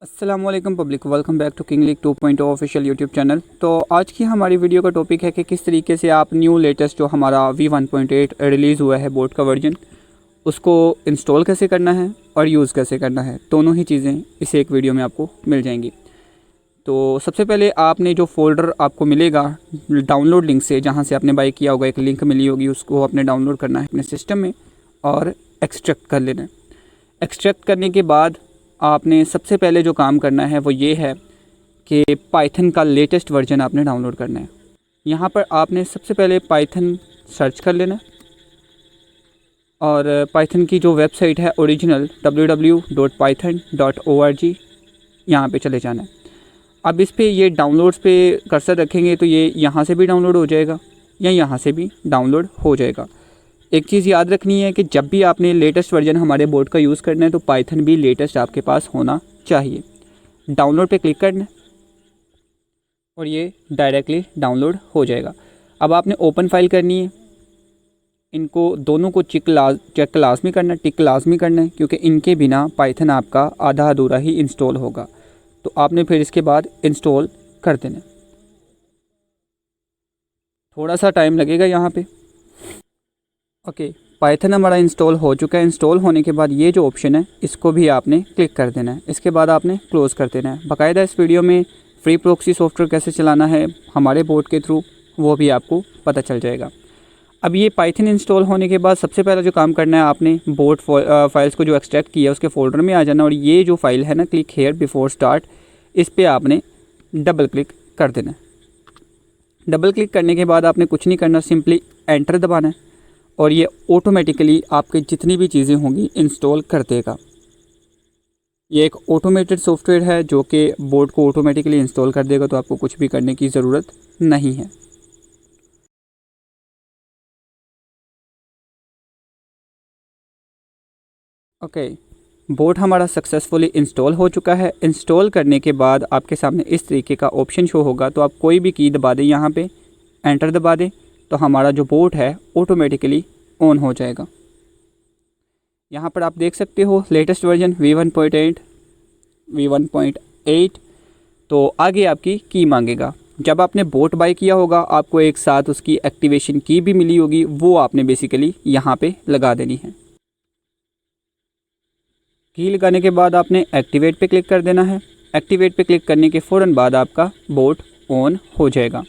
अस्सलामुअलैकुम public, welcome back to King League 2.0 official YouTube channel. तो आज की हमारी वीडियो का टॉपिक है कि किस तरीके से आप न्यू लेटेस्ट जो हमारा V1.8 रिलीज़ हुआ है बोर्ड का वर्जन, उसको इंस्टॉल कैसे करना है और यूज़ कैसे करना है, दोनों ही चीज़ें इस एक वीडियो में आपको मिल जाएंगी। तो सबसे पहले आपने जो फ़ोल्डर आपको मिलेगा डाउनलोड लिंक से, जहाँ से आपने बाई किया होगा, एक लिंक मिली होगी, उसको आपने डाउनलोड करना है अपने सिस्टम में और एक्सट्रैक्ट कर लेना है। एक्सट्रैक्ट करने के बाद आपने सबसे पहले जो काम करना है वो ये है कि पाइथन का लेटेस्ट वर्जन आपने डाउनलोड करना है। यहाँ पर आपने सबसे पहले पाइथन सर्च कर लेना है और पाइथन की जो वेबसाइट है ओरिजिनल www.python.org, यहाँ पे चले जाना है। अब इस पे ये डाउनलोड्स पे कर्सर रखेंगे तो ये यहाँ से भी डाउनलोड हो जाएगा या यहाँ से भी डाउनलोड हो जाएगा। एक चीज़ याद रखनी है कि जब भी आपने लेटेस्ट वर्जन हमारे बोर्ड का यूज़ करना है तो पाइथन भी लेटेस्ट आपके पास होना चाहिए। डाउनलोड पे क्लिक करना है और ये डायरेक्टली डाउनलोड हो जाएगा। अब आपने ओपन फाइल करनी है, इनको दोनों को टिक लाजमी करना है, टिक लाजमी करना है, क्योंकि इनके बिना पाइथन आपका आधा अधूरा ही इंस्टॉल होगा। तो आपने फिर इसके बाद इंस्टॉल कर देना। थोड़ा सा टाइम लगेगा यहाँ पे। ओके, पाइथन हमारा इंस्टॉल हो चुका है। इंस्टॉल होने के बाद ये जो ऑप्शन है इसको भी आपने क्लिक कर देना है। इसके बाद आपने क्लोज़ कर देना है। बाकायदा इस वीडियो में फ्री प्रॉक्सी सॉफ्टवेयर कैसे चलाना है हमारे बोर्ड के थ्रू वो भी आपको पता चल जाएगा। अब ये पाइथन इंस्टॉल होने के बाद सबसे पहला जो काम करना है, आपने बोर्ड फाइल्स को जो एक्सट्रैक्ट किया उसके फोल्डर में आ जाना और ये जो फाइल है ना, क्लिक हेयर बिफोर स्टार्ट, इस पर आपने डबल क्लिक कर देना है। डबल क्लिक करने के बाद आपने कुछ नहीं करना, सिंपली एंटर दबाना है और ये ऑटोमेटिकली आपकी जितनी भी चीज़ें होंगी इंस्टॉल कर देगा। ये एक ऑटोमेटेड सॉफ्टवेयर है जो कि बोर्ड को ऑटोमेटिकली इंस्टॉल कर देगा, तो आपको कुछ भी करने की ज़रूरत नहीं है। ओके, बोर्ड हमारा सक्सेसफुली इंस्टॉल हो चुका है। इंस्टॉल करने के बाद आपके सामने इस तरीके का ऑप्शन शो होगा, तो आप कोई भी की दबा दें, यहाँ पे एंटर दबा दें तो हमारा जो बोर्ड है ऑटोमेटिकली ऑन हो जाएगा। यहाँ पर आप देख सकते हो लेटेस्ट वर्जन V1.8। तो आगे आपकी की मांगेगा। जब आपने बोट बाय किया होगा आपको एक साथ उसकी एक्टिवेशन की भी मिली होगी, वो आपने बेसिकली यहाँ पे लगा देनी है। की लगाने के बाद आपने एक्टिवेट पे क्लिक कर देना है। एक्टिवेट पे क्लिक करने के फ़ौरन बाद आपका बोट ऑन हो जाएगा।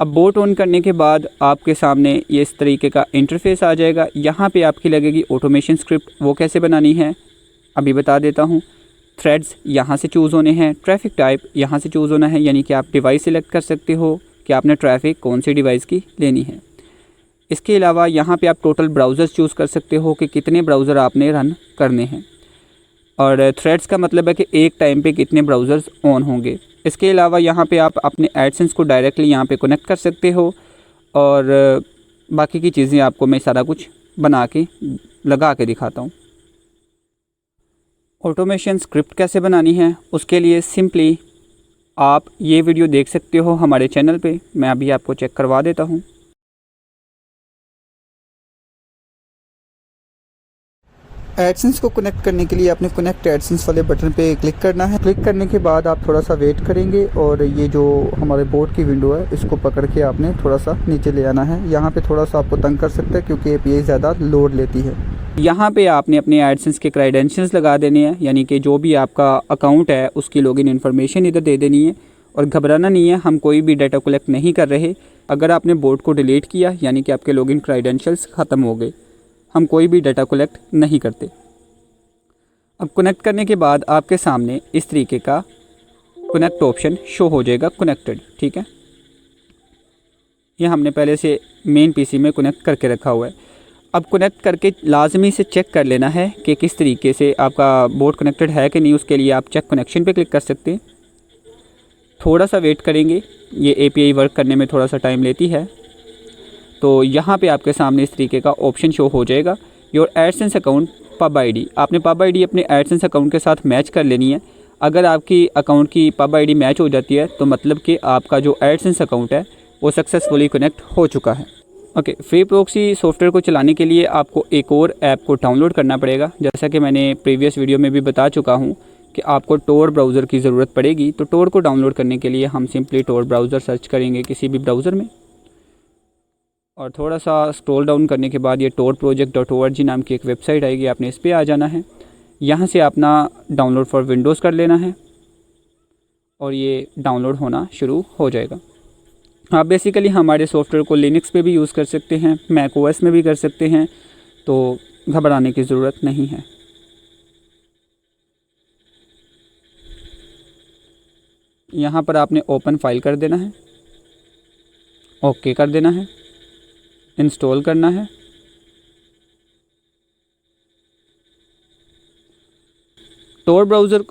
अब बोट ऑन करने के बाद आपके सामने ये इस तरीके का इंटरफेस आ जाएगा। यहाँ पे आपकी लगेगी ऑटोमेशन स्क्रिप्ट, वो कैसे बनानी है अभी बता देता हूँ। थ्रेड्स यहाँ से चूज़ होने हैं, ट्रैफिक टाइप यहाँ से चूज़ होना है, यानी कि आप डिवाइस सिलेक्ट कर सकते हो कि आपने ट्रैफिक कौन सी डिवाइस की लेनी है। इसके अलावा यहाँ पे आप टोटल ब्राउज़र्स चूज़ कर सकते हो कि कितने ब्राउज़र आपने रन करने हैं, और थ्रेड्स का मतलब है कि एक टाइम पे कितने ब्राउज़र्स ऑन होंगे। इसके अलावा यहाँ पे आप अपने एडसेंस को डायरेक्टली यहाँ पे कनेक्ट कर सकते हो, और बाकी की चीज़ें आपको मैं सारा कुछ बना के लगा के दिखाता हूँ। ऑटोमेशन स्क्रिप्ट कैसे बनानी है उसके लिए सिंपली आप ये वीडियो देख सकते हो हमारे चैनल पे, मैं अभी आपको चेक करवा देता हूँ। एडसेंस को कनेक्ट करने के लिए आपने कनेक्ट एडसेंस वाले बटन पे क्लिक करना है। क्लिक करने के बाद आप थोड़ा सा वेट करेंगे और ये जो हमारे बोर्ड की विंडो है इसको पकड़ के आपने थोड़ा सा नीचे ले आना है। यहाँ पे थोड़ा सा आपको तंग कर सकता है क्योंकि API ज़्यादा लोड लेती है। यहाँ पे आपने अपने एडसेंस के क्रेडेंशियल्स लगा देने हैं, यानी कि जो भी आपका अकाउंट है उसकी लॉगिन इन्फॉर्मेशन इधर दे देनी है। और घबराना नहीं है, हम कोई भी डाटा कलेक्ट नहीं कर रहे। अगर आपने बोर्ड को डिलीट किया यानी कि आपके लॉगिन क्रेडेंशियल्स ख़त्म हो गए, हम कोई भी डाटा कलेक्ट नहीं करते। अब कनेक्ट करने के बाद आपके सामने इस तरीके का कनेक्ट ऑप्शन शो हो जाएगा, कनेक्टेड, ठीक है। ये हमने पहले से मेन PC में कनेक्ट करके रखा हुआ है। अब कनेक्ट करके लाजमी से चेक कर लेना है कि किस तरीके से आपका बोर्ड कनेक्टेड है कि नहीं। उसके लिए आप चेक कनेक्शन पे क्लिक कर सकते हैं। थोड़ा सा वेट करेंगे, ये API वर्क करने में थोड़ा सा टाइम लेती है। तो यहाँ पे आपके सामने इस तरीके का ऑप्शन शो हो जाएगा, your AdSense account pub ID। आपने पब ID अपने एडसेंस अकाउंट के साथ मैच कर लेनी है। अगर आपकी अकाउंट की पब ID मैच हो जाती है तो मतलब कि आपका जो एडसेंस अकाउंट है वो सक्सेसफुली कनेक्ट हो चुका है। ओके, फ्री प्रॉक्सी सॉफ्टवेयर को चलाने के लिए आपको एक और ऐप को डाउनलोड करना पड़ेगा। जैसा कि मैंने प्रीवियस वीडियो में भी बता चुका हूँ कि आपको टोर ब्राउज़र की ज़रूरत पड़ेगी, तो टोर को डाउनलोड करने के लिए हम सिंपली टोर ब्राउज़र सर्च करेंगे किसी भी ब्राउज़र में, और थोड़ा सा स्क्रॉल डाउन करने के बाद ये torproject.org नाम की एक वेबसाइट आएगी, आपने इस पर आ जाना है। यहाँ से अपना डाउनलोड फॉर विंडोज़ कर लेना है और ये डाउनलोड होना शुरू हो जाएगा। आप बेसिकली हमारे सॉफ्टवेयर को लिनक्स पे भी यूज़ कर सकते हैं, मैक ओएस में भी कर सकते हैं, तो घबराने की ज़रूरत नहीं है। यहाँ पर आपने ओपन फाइल कर देना है, ओके कर देना है, इंस्टॉल करना है। टोर ब्राउज़र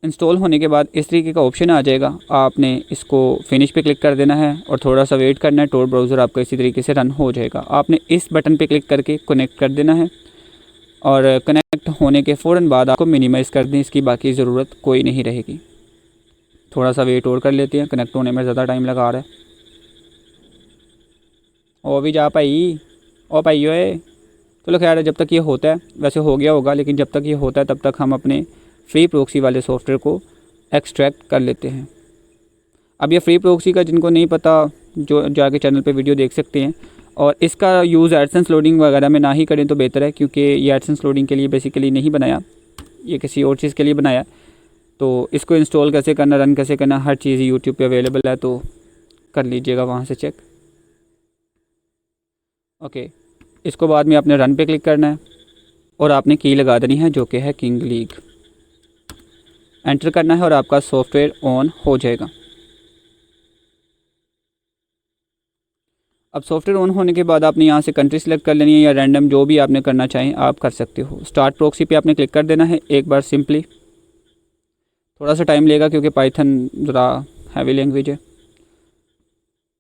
इंस्टॉल होने के बाद इस तरीके का ऑप्शन आ जाएगा, आपने इसको फिनिश पे क्लिक कर देना है और थोड़ा सा वेट करना है। टोर ब्राउज़र आपका इसी तरीके से रन हो जाएगा। आपने इस बटन पे क्लिक करके कनेक्ट कर देना है और कनेक्ट होने के फ़ौरन बाद आपको मिनिमाइज़ कर दें, इसकी बाकी ज़रूरत कोई नहीं रहेगी। थोड़ा सा वेट और कर लेते हैं, कनेक्ट होने में ज़्यादा टाइम लगा रहा है। ओ भी जा भाई, ओ भाई ओए, चलो खैर जब तक ये होता है, वैसे हो गया होगा, लेकिन जब तक ये होता है तब तक हम अपने फ्री प्रॉक्सी वाले सॉफ्टवेयर को एक्सट्रैक्ट कर लेते हैं। अब ये फ्री प्रॉक्सी का जिनको नहीं पता, जो जाके चैनल पे वीडियो देख सकते हैं, और इसका यूज़ एडसेंस लोडिंग वगैरह में ना ही करें तो बेहतर है, क्योंकि ये एडसेंस लोडिंग के लिए बेसिकली नहीं बनाया, ये किसी और चीज़ के लिए बनाया। तो इसको इंस्टॉल कैसे करना, रन कैसे करना, हर चीज़ यूट्यूब पे अवेलेबल है, तो कर लीजिएगा वहाँ से चेक। ओके, इसको बाद में आपने रन पे क्लिक करना है और आपने की लगा देनी है जो कि है किंग लीग, एंटर करना है और आपका सॉफ्टवेयर ऑन हो जाएगा। अब सॉफ्टवेयर ऑन होने के बाद आपने यहाँ से कंट्री सेलेक्ट कर लेनी है या रैंडम, जो भी आपने करना चाहें आप कर सकते हो। स्टार्ट प्रॉक्सी पे आपने क्लिक कर देना है एक बार सिंपली। थोड़ा सा टाइम लेगा क्योंकि पाइथन ज़रा हैवी लैंग्वेज है।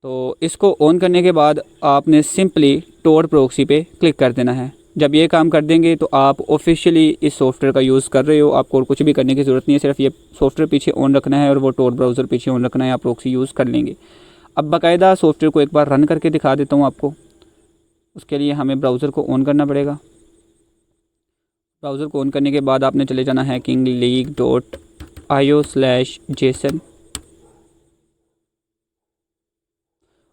तो इसको ऑन करने के बाद आपने सिंपली टोर प्रॉक्सी पे क्लिक कर देना है। जब ये काम कर देंगे तो आप ऑफिशियली इस सॉफ्टवेयर का यूज़ कर रहे हो, आपको और कुछ भी करने की ज़रूरत नहीं है, सिर्फ ये सॉफ्टवेयर पीछे ऑन रखना है और वो टोर ब्राउज़र पीछे ऑन रखना है, आप प्रॉक्सी यूज़ कर लेंगे। अब बाकायदा सॉफ्टवेयर को एक बार रन करके दिखा देता हूँ आपको। उसके लिए हमें ब्राउज़र को ऑन करना पड़ेगा। ब्राउज़र को ऑन करने के बाद आपने चले जाना है kingleague.io/json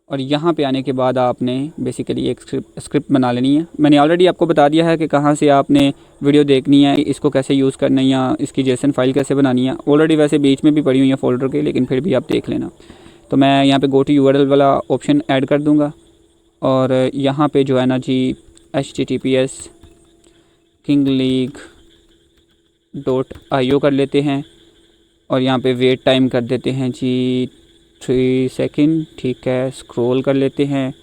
और यहाँ पे आने के बाद आपने बेसिकली एक स्क्रिप्ट बना लेनी है। मैंने ऑलरेडी आपको बता दिया है कि कहाँ से आपने वीडियो देखनी है, इसको कैसे यूज़ करना है या इसकी जेसन फाइल कैसे बनानी है। ऑलरेडी वैसे बीच में भी पड़ी हुई है फ़ोल्डर के, लेकिन फिर भी आप देख लेना। तो मैं यहाँ पे गो टू URL वाला ऑप्शन ऐड कर दूँगा और यहाँ पे जो है ना जी https kingleague.io कर लेते हैं और यहाँ पे वेट टाइम कर देते हैं जी 3 सेकंड। ठीक है, स्क्रॉल कर लेते हैं,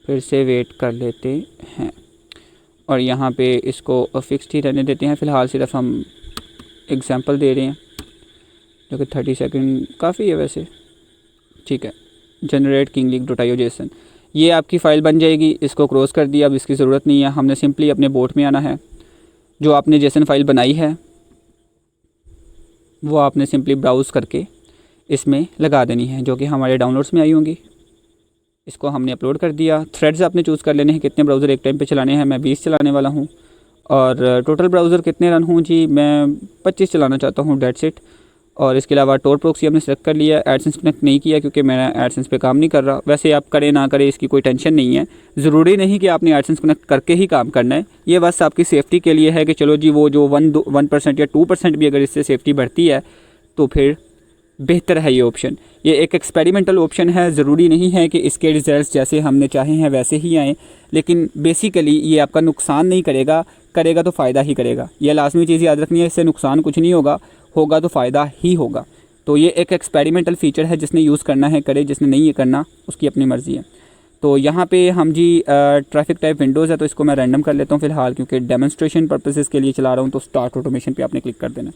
फिर से वेट कर लेते हैं और यहाँ पे इसको फिक्स्ड ही रहने देते हैं फ़िलहाल। सिर्फ हम एग्जांपल दे रहे हैं, जो कि 30 सेकंड काफ़ी है वैसे। ठीक है, जनरेट kingleague.io जेसन, ये आपकी फ़ाइल बन जाएगी। इसको क्रॉस कर दिया, अब इसकी ज़रूरत नहीं है। हमने सिंपली अपने बोट में आना है। जो आपने जेसन फाइल बनाई है वो आपने सिंपली ब्राउज़ करके इसमें लगा देनी है, जो कि हमारे डाउनलोड्स में आई होंगी। इसको हमने अपलोड कर दिया। थ्रेड्स आपने चूज़ कर लेने हैं, कितने ब्राउज़र एक टाइम पे चलाने हैं। मैं 20 चलाने वाला हूँ। और टोटल ब्राउज़र कितने रन हूँ जी, मैं 25 चलाना चाहता हूँ, डेट्स इट। और इसके अलावा टोर प्रॉक्सी हमने सेलेक्ट कर लिया। एडसेंस कनेक्ट नहीं किया क्योंकि मेरा एडसेंस पे काम नहीं कर रहा। वैसे आप करें ना करें इसकी कोई टेंशन नहीं है, ज़रूरी नहीं कि आपने एडसेंस कनेक्ट करके ही काम करना है। ये बस आपकी सेफ्टी के लिए है कि चलो जी वो जो 1% या 2% भी अगर इससे सेफ्टी बढ़ती है तो फिर बेहतर है ये ऑप्शन। ये एक एक्सपेरिमेंटल ऑप्शन है, ज़रूरी नहीं है कि इसके रिज़ल्ट जैसे हमने चाहे हैं वैसे ही आएँ, लेकिन बेसिकली ये आपका नुकसान नहीं करेगा, करेगा तो फ़ायदा ही करेगा। यह लाजमी चीज़ याद रखनी है, इससे नुकसान कुछ नहीं होगा, होगा तो फ़ायदा ही होगा। तो ये एक एक्सपेरिमेंटल फ़ीचर है, जिसने यूज़ करना है करे, जिसने नहीं ये करना उसकी अपनी मर्ज़ी है। तो यहाँ पे हम जी ट्रैफिक टाइप विंडोज़ है, तो इसको मैं रैंडम कर लेता हूँ फ़िलहाल, क्योंकि डेमोन्स्ट्रेशन पर्पसेस के लिए चला रहा हूँ। तो स्टार्ट ऑटोमेशन पे आपने क्लिक कर देना।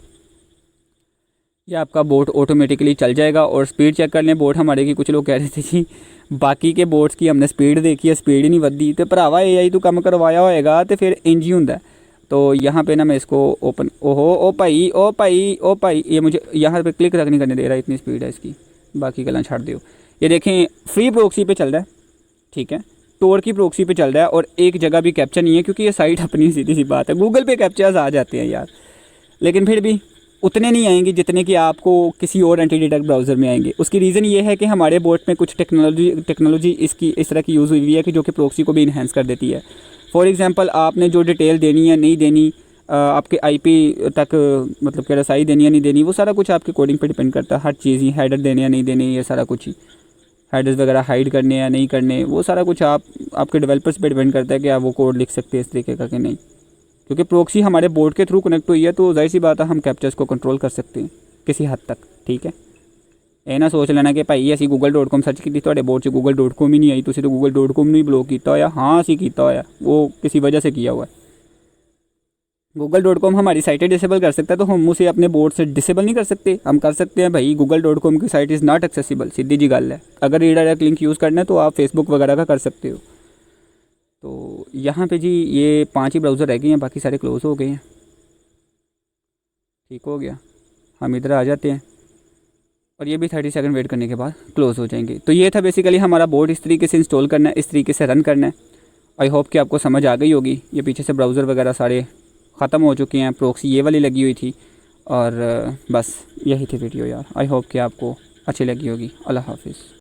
ये आपका बोट ऑटोमेटिकली चल जाएगा। और स्पीड चेक कर लें बोट हमारे की। कुछ लोग कह रहे थे जी बाकी के बोट्स की हमने स्पीड देखी है, स्पीड ही नहीं वधी। तो भरावा AI तो कम करवाया होएगा तो फिर इंज ही होंदा। तो यहाँ पे ना मैं इसको ओपन, ओहो ओ भाई, ये मुझे यहाँ पे क्लिक तक नहीं करने दे रहा, इतनी स्पीड है इसकी। बाकी गल्लां छाड़ दियो। ये देखें फ्री प्रॉक्सी पे चल रहा है, ठीक है, टोर की प्रॉक्सी पे चल रहा है और एक जगह भी कैप्चर नहीं है, क्योंकि ये साइट अपनी सीधी सी बात है। गूगल पे कैप्चर्स आ जाते हैं यार, लेकिन फिर भी उतने नहीं आएंगे जितने कि आपको किसी और एंटी डिटेक्ट ब्राउज़र में आएंगे। उसकी रीज़न ये है कि हमारे बोट में कुछ टेक्नोलॉजी इसकी इस तरह की यूज़ हुई है कि जो कि प्रॉक्सी को भी इन्हेंस कर देती है। फॉर एग्जांपल, आपने जो डिटेल देनी है नहीं देनी, आपके आईपी तक मतलब कि रसाई देनी है नहीं देनी, वो सारा कुछ आपके कोडिंग पे डिपेंड करता है। हर चीज़ ही हेडर देने या नहीं देने, ये सारा कुछ ही हेडर्स वगैरह हाइड करने या नहीं करने, वो सारा कुछ आपके डेवलपर्स पे डिपेंड करता है कि आप वो कोड लिख सकते हैं इस तरीके का कि नहीं। क्योंकि प्रॉक्सी हमारे बोर्ड के थ्रू कनेक्ट हुई है तो जाहिर सी बात है हम कैप्चर्स को कंट्रोल कर सकते हैं किसी हद तक, ठीक है। ये ना सोच लेना कि भाई असी google.com सर्च की थोड़े बोर्ड से google.com ही नहीं आई, तुसी तो google.com नहीं ब्लॉक किया होया। हाँ असी किया होया, वो किसी वजह से किया हुआ है। google.com हमारी साइटें डिसेबल कर सकता है तो हम उसे अपने बोर्ड से डिसेबल नहीं कर सकते। हम कर सकते हैं भाई google.com की साइट इज़ नॉट एक्सेसिबल, सीधी जी गल है। अगर रीडायरेक्ट लिंक यूज़ करना है तो आप फेसबुक वगैरह का कर सकते हो। तो यहाँ पे जी ये 5 ही ब्राउज़र रह गए हैं, बाकी सारे क्लोज़ हो गए हैं। ठीक हो गया, हम इधर आ जाते हैं और ये भी 30 सेकंड वेट करने के बाद क्लोज़ हो जाएंगे। तो ये था बेसिकली हमारा बोर्ड इस तरीके से इंस्टॉल करना है, इस तरीके से रन करना है। आई होप कि आपको समझ आ गई होगी। ये पीछे से ब्राउज़र वगैरह सारे ख़त्म हो चुके हैं, प्रॉक्सी ये वाली लगी हुई थी और बस यही थी वीडियो यार। आई होप कि आपको अच्छी लगी होगी। अल्लाह हाफिज़।